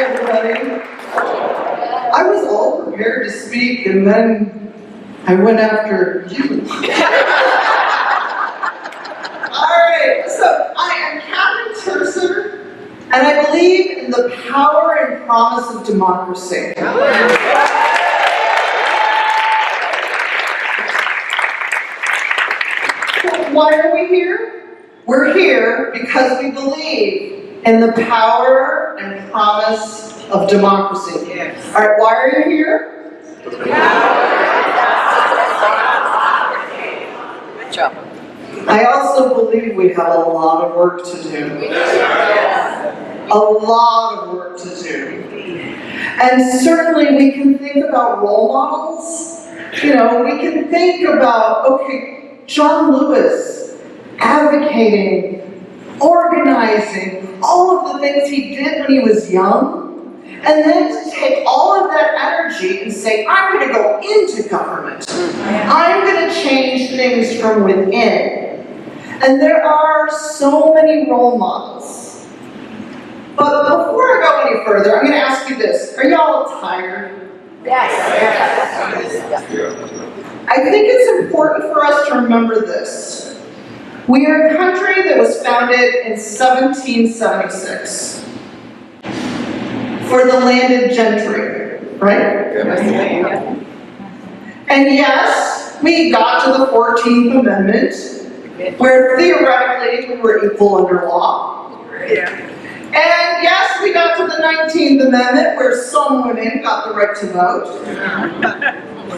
everybody. I was all prepared to speak, and then I went after you. Alright, so I am Captain Turcer, and I believe in the power and promise of democracy. So why are we here? We're here because we believe in the power and promise of democracy. Yes. Alright, why are you here? Good job. I also believe we have a lot of work to do. A lot of work to do. And certainly we can think about role models. You know, we can think about, okay, John Lewis advocating, organizing, all of the things he did when he was young, and then to take all of that energy and say, I'm going to go into government. I'm going to change things from within. And there are so many role models. But before I go any further, I'm going to ask you this. Are y'all tired? Yes. I think it's important for us to remember this. We are a country that was founded in 1776 for the landed gentry, right? And yes, we got to the 14th Amendment, where theoretically we were equal under law. And yes, we got to the 19th Amendment, where some women got the right to vote.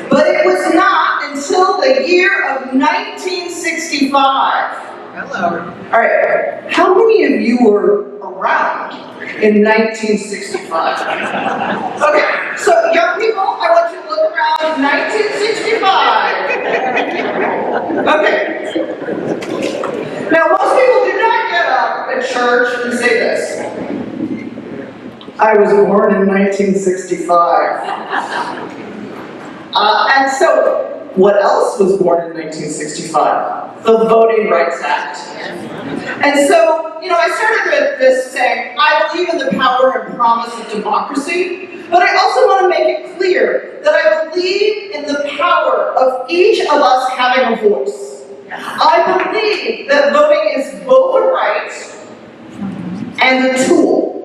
But it was not until the year of 1965. Hello. All right, how many of you were around in 1965? Okay, so young people, I want you to look around in 1965. Okay. Now, most people do not get up at church and say this. I was born in 1965. And so, what else was born in 1965? The Voting Rights Act. And so, you know, I started with this saying, I believe in the power and promise of democracy, but I also want to make it clear that I believe in the power of each of us having a voice. I believe that voting is both a right and a tool.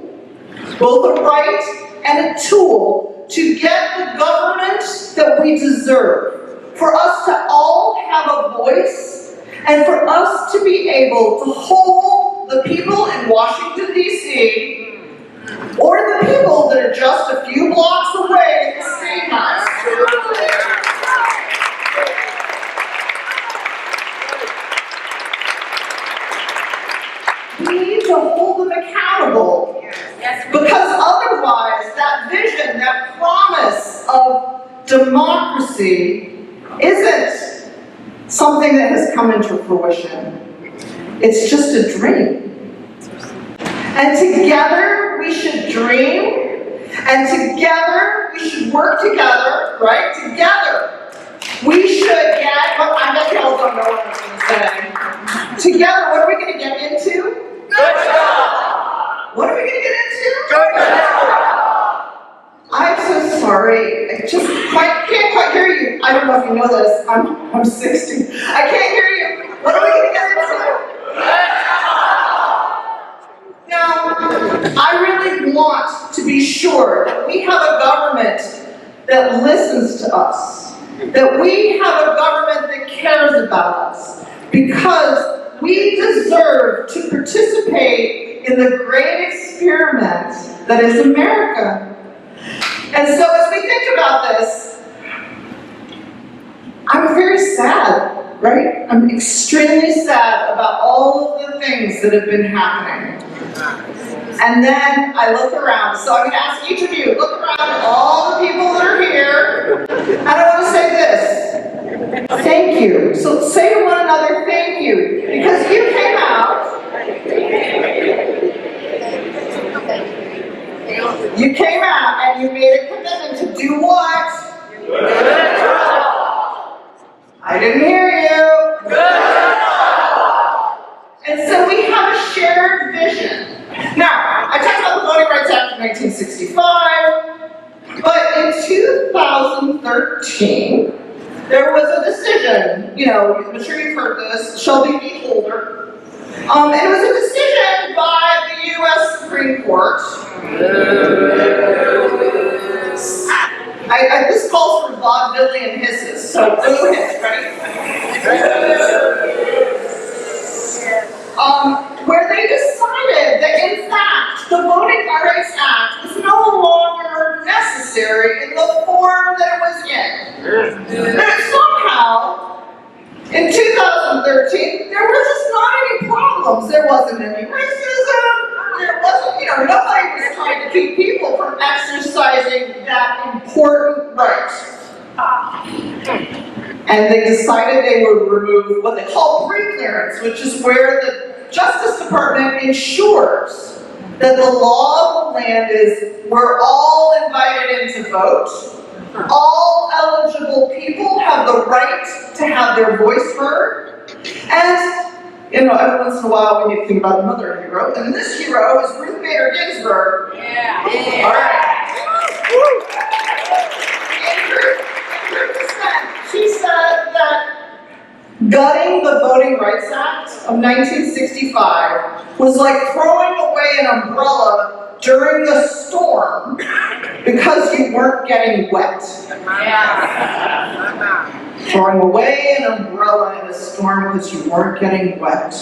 Both a right and a tool to get the government that we deserve, for us to all have a voice, and for us to be able to hold the people in Washington, D.C., or the people that are just a few blocks away at the State House. We need to hold them accountable. Because otherwise, that vision, that promise of democracy isn't something that has come into fruition. It's just a dream. And together we should dream, and together we should work together, right? Together we should get, well, I bet you all don't know what I'm going to say. Together, what are we going to get into? Good job! What are we going to get into? Good job! I'm so sorry. I just can't quite hear you. I don't know if you know this. I'm 60. I can't hear you. What are we going to get into? Now, I really want to be sure that we have a government that listens to us. That we have a government that cares about us. Because we deserve to participate in the great experiment that is America. And so as we think about this, I'm very sad, right? I'm extremely sad about all of the things that have been happening. And then I look around, so I'm going to ask each of you, look around at all the people that are here, and I want to say this, thank you. So say to one another, thank you, because you came out, and you made a commitment to do what? I didn't hear you. And so we have a shared vision. Now, I talked about the Voting Rights Act of 1960. 1965, but in 2013, there was a decision, I'm sure you've heard this, Shelby v. Holder, and it was a decision by the U.S. Supreme Court. This calls for vaudevillian hisses, so go ahead, ready? Where they decided that, in fact, the Voting Rights Act is no longer necessary in the form that it was in. That somehow, in 2013, there was just not any problems. There wasn't any racism. There wasn't, nobody was trying to keep people from exercising that important right. And they decided they would remove what they call pre-clearance, which is where the Justice Department ensures that the law of the land is we're all invited in to vote. All eligible people have the right to have their voice heard. And, every once in a while we need to think about another hero. And this hero is Ruth Bader Ginsburg. Yeah. All right. She said that gutting the Voting Rights Act of 1965 was like throwing away an umbrella during a storm because you weren't getting wet. Throwing away an umbrella in a storm because you weren't getting wet.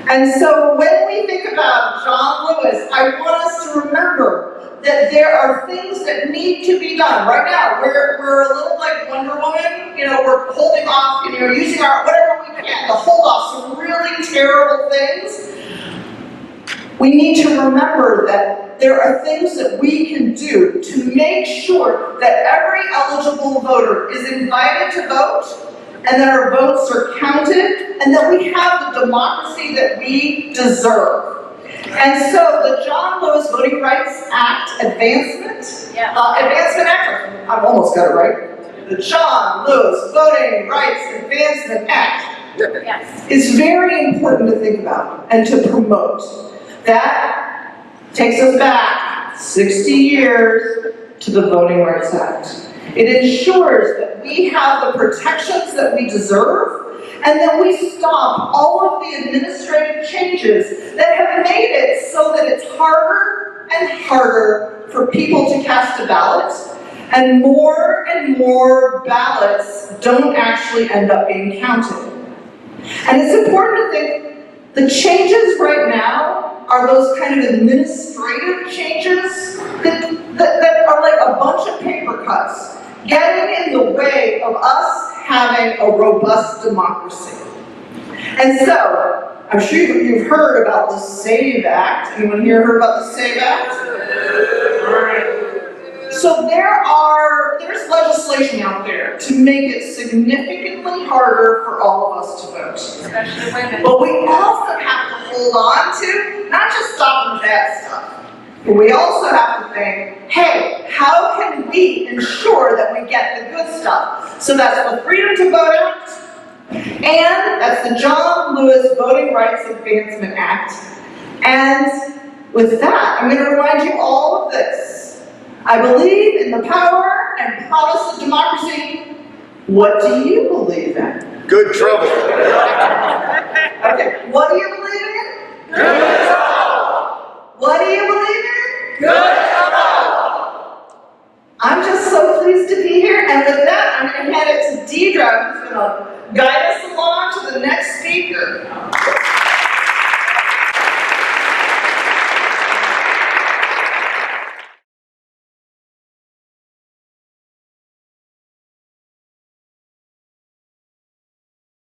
And so when we think about John Lewis, I want us to remember that there are things that need to be done. Right now, we're a little like Wonder Woman, we're holding off, using our whatever we can to hold off some really terrible things. We need to remember that there are things that we can do to make sure that every eligible voter is invited to vote, and that our votes are counted, and that we have the democracy that we deserve. And so the John Lewis Voting Rights Act Advancement Act, I've almost got it right. The John Lewis Voting Rights Advancement Act is very important to think about and to promote. That takes us back 60 years to the Voting Rights Act. It ensures that we have the protections that we deserve, and that we stop all of the administrative changes that have made it so that it's harder and harder for people to cast a ballot, and more ballots don't actually end up being counted. And it's important to think the changes right now are those kind of administrative changes that are like a bunch of paper cuts, getting in the way of us having a robust democracy. And so, I'm sure you've heard about the SAVE Act. Anyone here heard about the SAVE Act? All right. So there's legislation out there to make it significantly harder for all of us to vote. Especially women. But we also have to hold on to, not just stop the bad stuff, but we also have to think, hey, how can we ensure that we get the good stuff? So that's the Freedom to Vote Act, and that's the John Lewis Voting Rights Advancement Act. And with that, I'm going to remind you all of this. I believe in the power and promise of democracy. What do you believe in? Good trouble. Okay, what do you believe in? Good trouble. What do you believe in? Good trouble. I'm just so pleased to be here, and with that, I'm going to hand it to Deidre, who's going to guide us along